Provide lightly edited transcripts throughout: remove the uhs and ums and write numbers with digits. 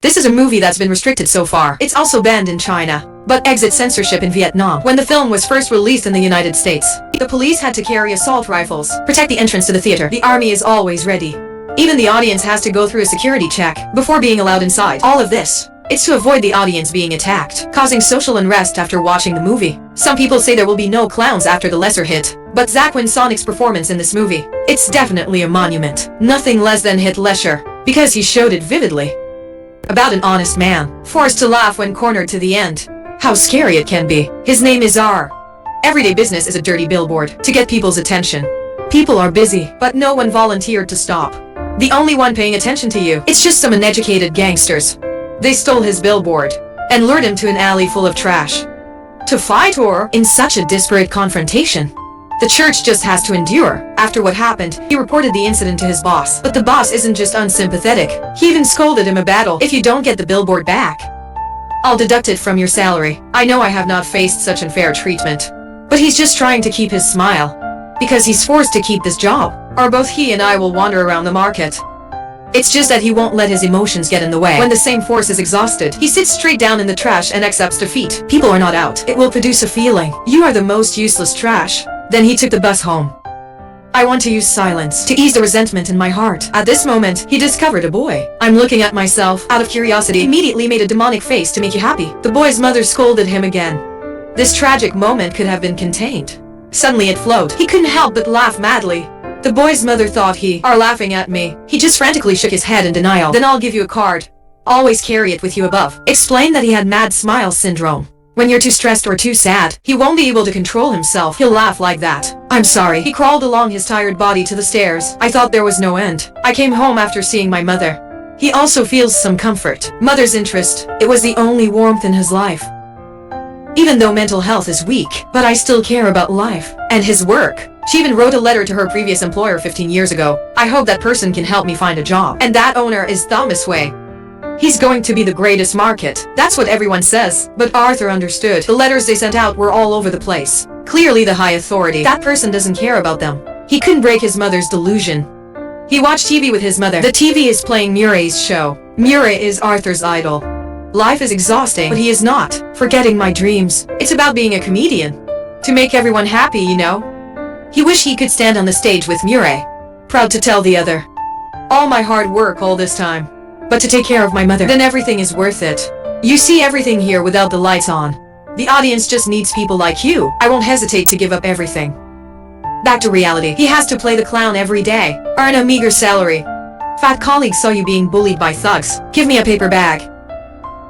This is a movie that's been restricted so far. It's also banned in China, but exit censorship in Vietnam. When the film was first released in the United States, the police had to carry assault rifles, protect the entrance to the theater. The army is always ready. Even the audience has to go through a security check before being allowed inside. All of this, it's to avoid the audience being attacked, causing social unrest after watching the movie. Some people say there will be no clowns after the lesser hit, but Joaquin Phoenix's performance in this movie, it's definitely a monument. Nothing less than hit leisure, because he showed it vividly. About an honest man, forced to laugh when cornered to the end. How scary it can be. His name is R. Everyday business is a dirty billboard to get people's attention. People are busy, but no one volunteered to stop. The only one paying attention to you, it's just some uneducated gangsters. They stole his billboard and lured him to an alley full of trash. To fight or in such a disparate confrontation, the church just has to endure. After what happened, he reported the incident to his boss. But the boss isn't just unsympathetic. He even scolded him a battle. If you don't get the billboard back, I'll deduct it from your salary. I know I have not faced such unfair treatment, but he's just trying to keep his smile, because he's forced to keep this job, or both he and I will wander around the market. It's just that he won't let his emotions get in the way. When the same force is exhausted, he sits straight down in the trash and accepts defeat. People are not out. It will produce a feeling. You are the most useless trash. Then he took the bus home. I want to use silence to ease the resentment in my heart. At this moment, he discovered a boy. I'm looking at myself, out of curiosity, immediately made a demonic face to make you happy. The boy's mother scolded him again. This tragic moment could have been contained. Suddenly it flowed. He couldn't help but laugh madly. The boy's mother thought he are laughing at me. He just frantically shook his head in denial. Then I'll give you a card. Always carry it with you above. Explained that he had mad smile syndrome. When you're too stressed or too sad, he won't be able to control himself. He'll laugh like that. I'm sorry. He crawled along his tired body to the stairs. I thought there was no end. I came home after seeing my mother. He also feels some comfort. Mother's interest, it was the only warmth in his life. Even though mental health is weak, but I still care about life. And his work. She even wrote a letter to her previous employer 15 years ago. I hope that person can help me find a job. And that owner is Thomas Wei. He's going to be the greatest market. That's what everyone says. But Arthur understood. The letters they sent out were all over the place. Clearly the high authority. That person doesn't care about them. He couldn't break his mother's delusion. He watched TV with his mother. The TV is playing Murray's show. Murray is Arthur's idol. Life is exhausting, but he is not. Forgetting my dreams. It's about being a comedian. To make everyone happy, you know. He wished he could stand on the stage with Murray. Proud to tell the other. All my hard work all this time. But to take care of my mother, then everything is worth it. You see everything here without the lights on. The audience just needs people like you. I won't hesitate to give up everything. Back to reality. He has to play the clown every day, earn a meager salary. Fat colleagues saw you being bullied by thugs. Give me a paper bag.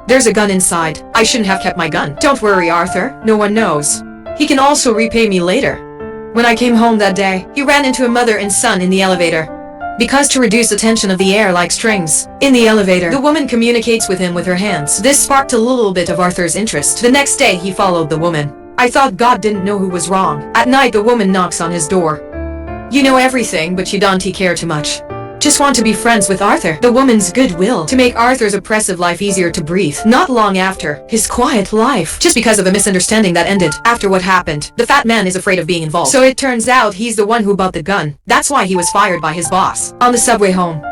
There's a gun inside. I shouldn't have kept my gun. Don't worry, Arthur. No one knows. He can also repay me later. When I came home that day, he ran into a mother and son in the elevator. Because to reduce the tension of the air like strings. In the elevator, the woman communicates with him with her hands. This sparked a little bit of Arthur's interest. The next day, he followed the woman. I thought God didn't know who was wrong. At night, the woman knocks on his door. You know everything, but you don't care too much. Just want to be friends with Arthur. The woman's goodwill to make Arthur's oppressive life easier to breathe. Not long after, his quiet life. Just because of a misunderstanding that ended. After what happened, the fat man is afraid of being involved. So it turns out he's the one who bought the gun. That's why he was fired by his boss. On the subway home,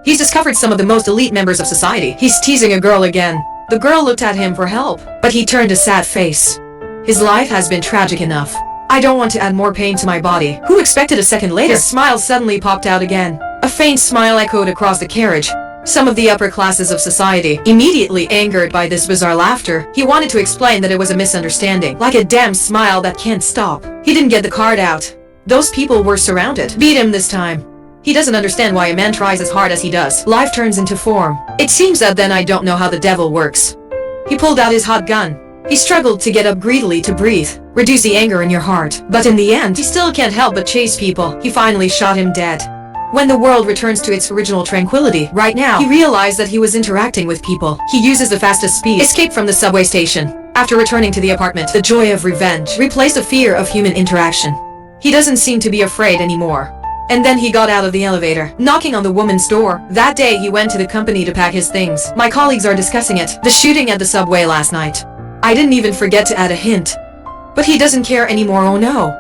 he's discovered some of the most elite members of society. He's teasing a girl again. The girl looked at him for help, but he turned a sad face. His life has been tragic enough. I don't want to add more pain to my body. Who expected a second later? His smile suddenly popped out again. A faint smile echoed across the carriage. Some of the upper classes of society, immediately angered by this bizarre laughter, he wanted to explain that it was a misunderstanding. Like a damn smile that can't stop. He didn't get the card out. Those people were surrounded. Beat him this time. He doesn't understand why a man tries as hard as he does. Life turns into form. It seems that then I don't know how the devil works. He pulled out his hot gun. He struggled to get up greedily to breathe. Reduce the anger in your heart. But in the end, he still can't help but chase people. He finally shot him dead. When the world returns to its original tranquility, right now, he realized that he was interacting with people. He uses the fastest speed, escaped from the subway station. After returning to the apartment, the joy of revenge replaced the fear of human interaction. He doesn't seem to be afraid anymore. And then he got out of the elevator, knocking on the woman's door. That day, he went to the company to pack his things. My colleagues are discussing it. The shooting at the subway last night. I didn't even forget to add a hint. But he doesn't care anymore, oh no.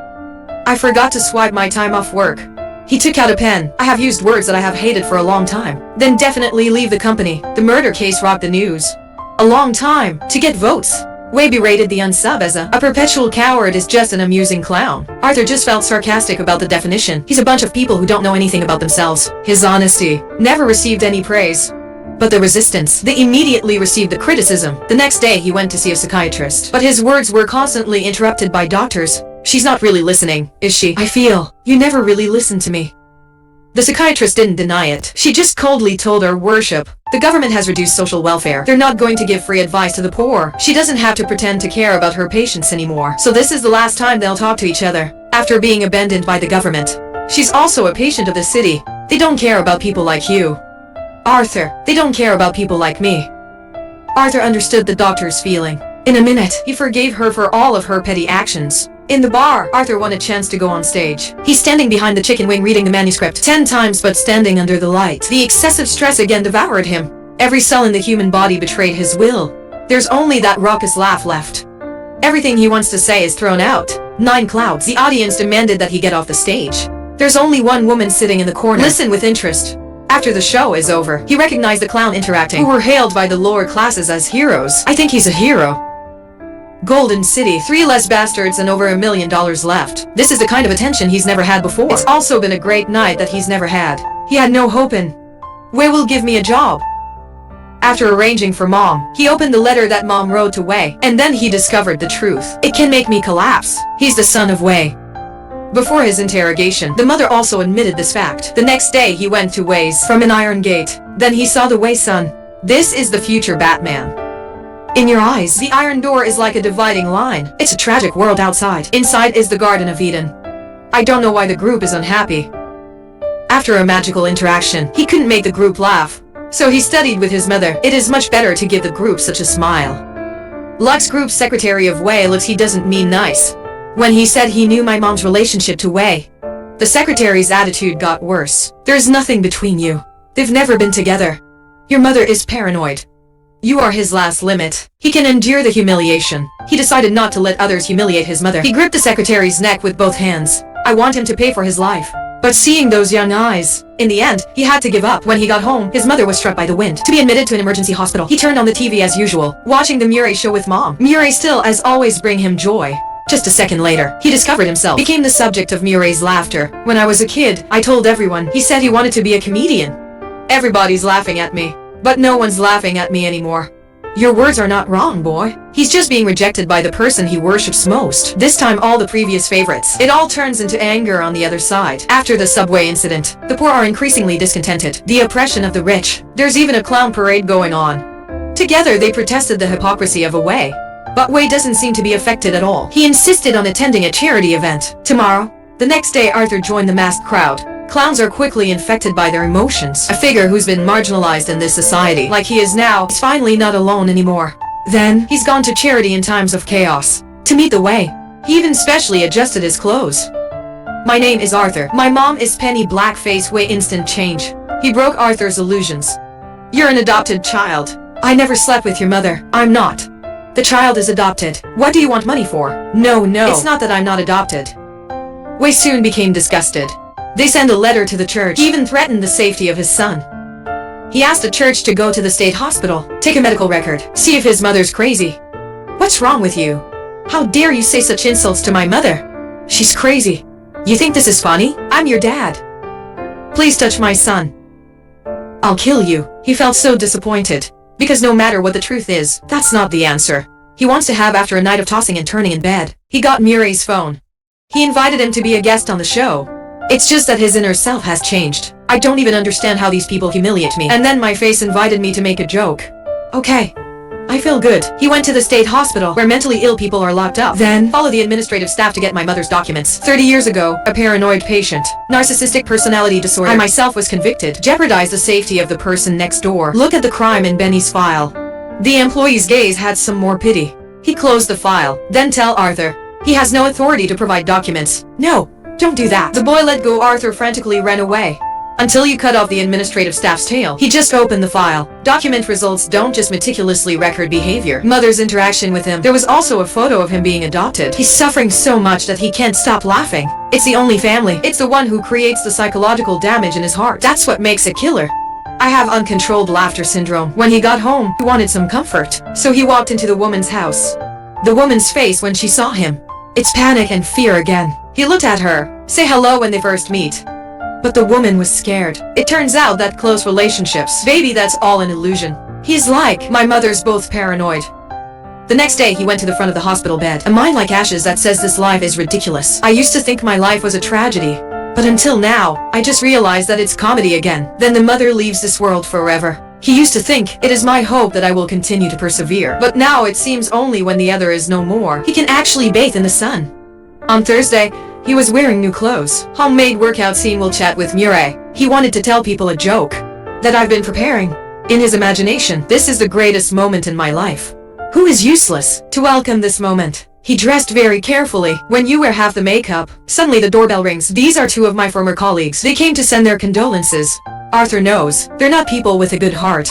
I forgot to swipe my time off work. He took out a pen. I have used words that I have hated for a long time. Then definitely leave the company. The murder case rocked the news. A long time to get votes. Wei berated the unsub as a perpetual coward is just an amusing clown. Arthur just felt sarcastic about the definition. He's a bunch of people who don't know anything about themselves. His honesty never received any praise. But the resistance, they immediately received the criticism. The next day he went to see a psychiatrist. But his words were constantly interrupted by doctors. She's not really listening, is she? I feel you never really listened to me. The psychiatrist didn't deny it. She just coldly told her worship. The government has reduced social welfare. They're not going to give free advice to the poor. She doesn't have to pretend to care about her patients anymore. So this is the last time they'll talk to each other, after being abandoned by the government. She's also a patient of the city. They don't care about people like you. Arthur, they don't care about people like me. Arthur understood the doctor's feeling. In a minute, he forgave her for all of her petty actions. In the bar, Arthur won a chance to go on stage. He's standing behind the chicken wing reading the manuscript 10 times but standing under the light. The excessive stress again devoured him. Every cell in the human body betrayed his will. There's only that raucous laugh left. Everything he wants to say is thrown out. 9 clouds. The audience demanded that he get off the stage. There's only one woman sitting in the corner. Listen with interest. After the show is over, he recognized the clown interacting, who were hailed by the lower classes as heroes. I think he's a hero. Golden City, 3 less bastards and over $1 million left. This is the kind of attention he's never had before. It's also been a great night that he's never had. He had no hope in. Wei will give me a job. After arranging for Mom, he opened the letter that Mom wrote to Wei, and then he discovered the truth. It can make me collapse. He's the son of Wei. Before his interrogation, the mother also admitted this fact. The next day he went to Wei's from an iron gate. Then he saw the Wei son. This is the future Batman. In your eyes, the iron door is like a dividing line. It's a tragic world outside. Inside is the Garden of Eden. I don't know why the group is unhappy. After a magical interaction, he couldn't make the group laugh. So he studied with his mother. It is much better to give the group such a smile. Lux Group's secretary of Wei looks he doesn't mean nice. When he said he knew my mom's relationship to Wei, the secretary's attitude got worse. There's nothing between you. They've never been together. Your mother is paranoid. You are his last limit. He can endure the humiliation. He decided not to let others humiliate his mother. He gripped the secretary's neck with both hands. I want him to pay for his life. But seeing those young eyes, in the end, he had to give up. When he got home, his mother was struck by the wind. To be admitted to an emergency hospital, he turned on the TV as usual, watching the Murray show with Mom. Murray still, as always, bring him joy. Just a second later, he discovered himself became the subject of Murray's laughter. When I was a kid, I told everyone. He said he wanted to be a comedian. Everybody's laughing at me. But no one's laughing at me anymore. Your words are not wrong, boy. He's just being rejected by the person he worships most. This time all the previous favorites. It all turns into anger on the other side. After the subway incident, the poor are increasingly discontented. The oppression of the rich. There's even a clown parade going on. Together they protested the hypocrisy of Wei. But Wei doesn't seem to be affected at all. He insisted on attending a charity event. Tomorrow. The next day Arthur joined the masked crowd. Clowns are quickly infected by their emotions. A figure who's been marginalized in this society, like he is now, is finally not alone anymore. Then, he's gone to charity in times of chaos. To meet the Wei. He even specially adjusted his clothes. My name is Arthur. My mom is Penny Blackface Wei instant change. He broke Arthur's illusions. You're an adopted child. I never slept with your mother. I'm not. The child is adopted. What do you want money for? No. It's not that I'm not adopted. Wei soon became disgusted. They sent a letter to the church. He even threatened the safety of his son. He asked the church to go to the state hospital, take a medical record, see if his mother's crazy. What's wrong with you? How dare you say such insults to my mother? She's crazy. You think this is funny? I'm your dad. Please touch my son. I'll kill you. He felt so disappointed. Because no matter what the truth is, that's not the answer. He wants to have after a night of tossing and turning in bed. He got Murray's phone. He invited him to be a guest on the show. It's just that his inner self has changed. I don't even understand how these people humiliate me. And then my face invited me to make a joke. Okay. I feel good. He went to the state hospital, where mentally ill people are locked up. Then, follow the administrative staff to get my mother's documents. 30 years ago, a paranoid patient. Narcissistic personality disorder. I myself was convicted. Jeopardized the safety of the person next door. Look at the crime in Benny's file. The employee's gaze had some more pity. He closed the file. Then tell Arthur. He has no authority to provide documents. No. Don't do that. The boy let go. Arthur frantically ran away. Until you cut off the administrative staff's tail. He just opened the file. Document results don't just meticulously record behavior. Mother's interaction with him. There was also a photo of him being adopted. He's suffering so much that he can't stop laughing. It's the only family. It's the one who creates the psychological damage in his heart. That's what makes a killer. I have uncontrolled laughter syndrome. When he got home, he wanted some comfort. So he walked into the woman's house. The woman's face when she saw him. It's panic and fear again. He looked at her, say hello when they first meet. But the woman was scared. It turns out that close relationships, baby, that's all an illusion. He's like, my mother's both paranoid. The next day, he went to the front of the hospital bed. A mind like ashes that says this life is ridiculous. I used to think my life was a tragedy. But until now, I just realized that it's comedy again. Then the mother leaves this world forever. He used to think, it is my hope that I will continue to persevere. But now it seems only when the other is no more, he can actually bathe in the sun. On Thursday, he was wearing new clothes. Homemade workout scene will chat with Murray. He wanted to tell people a joke that I've been preparing. In his imagination, this is the greatest moment in my life. Who is useless to welcome this moment? He dressed very carefully. When you wear half the makeup, suddenly the doorbell rings. These are two of my former colleagues. They came to send their condolences. Arthur knows they're not people with a good heart.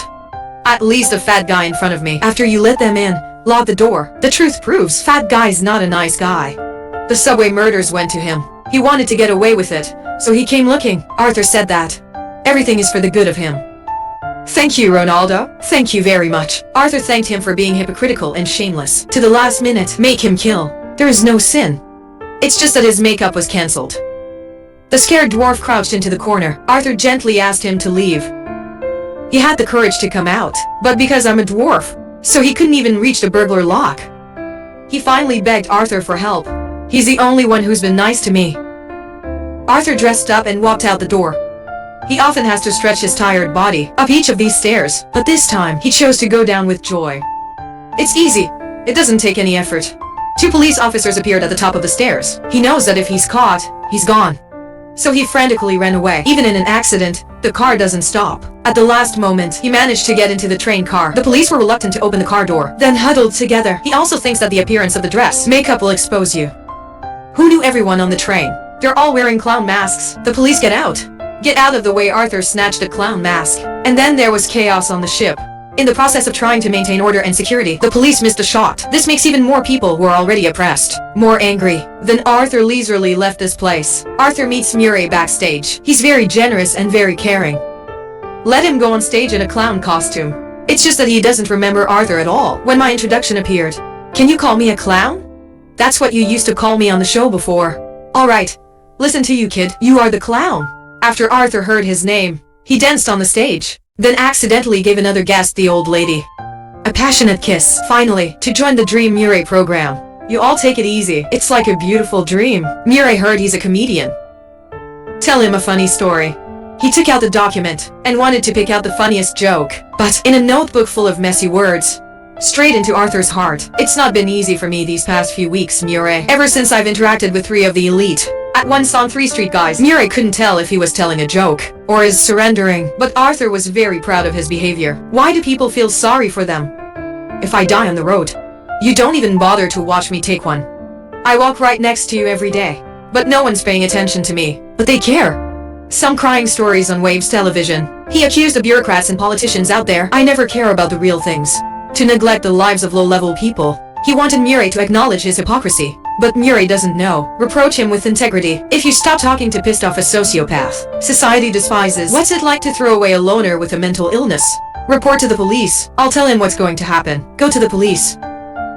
At least a fat guy in front of me. After you let them in, lock the door. The truth proves fat guy's not a nice guy. The subway murders went to him. He wanted to get away with it, so he came looking. Arthur said that everything is for the good of him. Thank you, Ronaldo. Thank you very much. Arthur thanked him for being hypocritical and shameless. To the last minute, make him kill. There is no sin. It's just that his makeup was cancelled. The scared dwarf crouched into the corner. Arthur gently asked him to leave. He had the courage to come out, but because I'm a dwarf, so he couldn't even reach the burglar lock. He finally begged Arthur for help. He's the only one who's been nice to me. Arthur dressed up and walked out the door. He often has to stretch his tired body up each of these stairs, but this time he chose to go down with joy. It's easy. It doesn't take any effort. Two police officers appeared at the top of the stairs. He knows that if he's caught, he's gone. So he frantically ran away. Even in an accident, the car doesn't stop. At the last moment, he managed to get into the train car. The police were reluctant to open the car door, then huddled together. He also thinks that the appearance of the dress, makeup will expose you. Who knew everyone on the train? They're all wearing clown masks. The police get out. Get out of the way. Arthur snatched a clown mask. And then there was chaos on the ship. In the process of trying to maintain order and security, the police missed a shot. This makes even more people who are already oppressed more angry. Then Arthur leisurely left this place. Arthur meets Murray backstage. He's very generous and very caring. Let him go on stage in a clown costume. It's just that he doesn't remember Arthur at all. When my introduction appeared, can you call me a clown? That's what you used to call me on the show before. Alright, listen to you, kid. You are the clown. After Arthur heard his name, he danced on the stage, then accidentally gave another guest the old lady a passionate kiss. Finally, to join the Dream Murray program. You all take it easy. It's like a beautiful dream. Murray heard he's a comedian. Tell him a funny story. He took out the document and wanted to pick out the funniest joke, but in a notebook full of messy words, straight into Arthur's heart. It's not been easy for me these past few weeks, Murray. Ever since I've interacted with 3 of the elite. At once on 3 street guys, Murray couldn't tell if he was telling a joke or is surrendering. But Arthur was very proud of his behavior. Why do people feel sorry for them? If I die on the road, you don't even bother to watch me take one. I walk right next to you every day, but no one's paying attention to me. But they care. Some crying stories on Waves television. He accused the bureaucrats and politicians out there. I never care about the real things. To neglect the lives of low-level people. He wanted Murray to acknowledge his hypocrisy. But Murray doesn't know. Reproach him with integrity. If you stop talking to pissed off a sociopath, society despises. What's it like to throw away a loner with a mental illness? Report to the police. I'll tell him what's going to happen. Go to the police.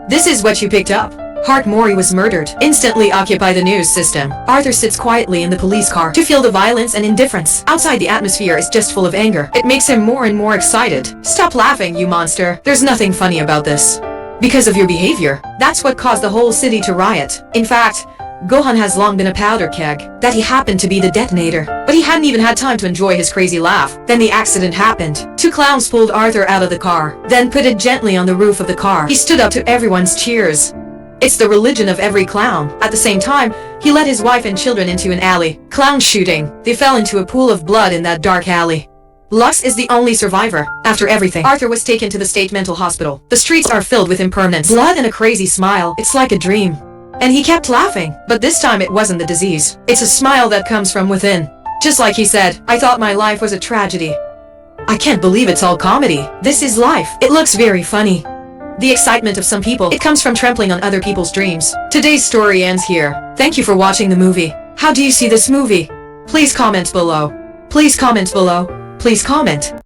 This is what you picked up. Hart Mori was murdered. Instantly occupy the news system. Arthur sits quietly in the police car to feel the violence and indifference. Outside, the atmosphere is just full of anger. It makes him more and more excited. Stop laughing, you monster. There's nothing funny about this. Because of your behavior. That's what caused the whole city to riot. In fact, Gohan has long been a powder keg. That he happened to be the detonator. But he hadn't even had time to enjoy his crazy laugh. Then the accident happened. 2 clowns pulled Arthur out of the car, then put it gently on the roof of the car. He stood up to everyone's cheers. It's the religion of every clown. At the same time, he led his wife and children into an alley. Clown shooting. They fell into a pool of blood in that dark alley. Lux is the only survivor. After everything, Arthur was taken to the state mental hospital. The streets are filled with impermanence. Blood and a crazy smile. It's like a dream. And he kept laughing. But this time it wasn't the disease. It's a smile that comes from within. Just like he said, I thought my life was a tragedy. I can't believe it's all comedy. This is life. It looks very funny. The excitement of some people, it comes from trampling on other people's dreams. Today's story ends here. Thank you for watching the movie. How do you see this movie? Please comment below. Please comment below. Please comment.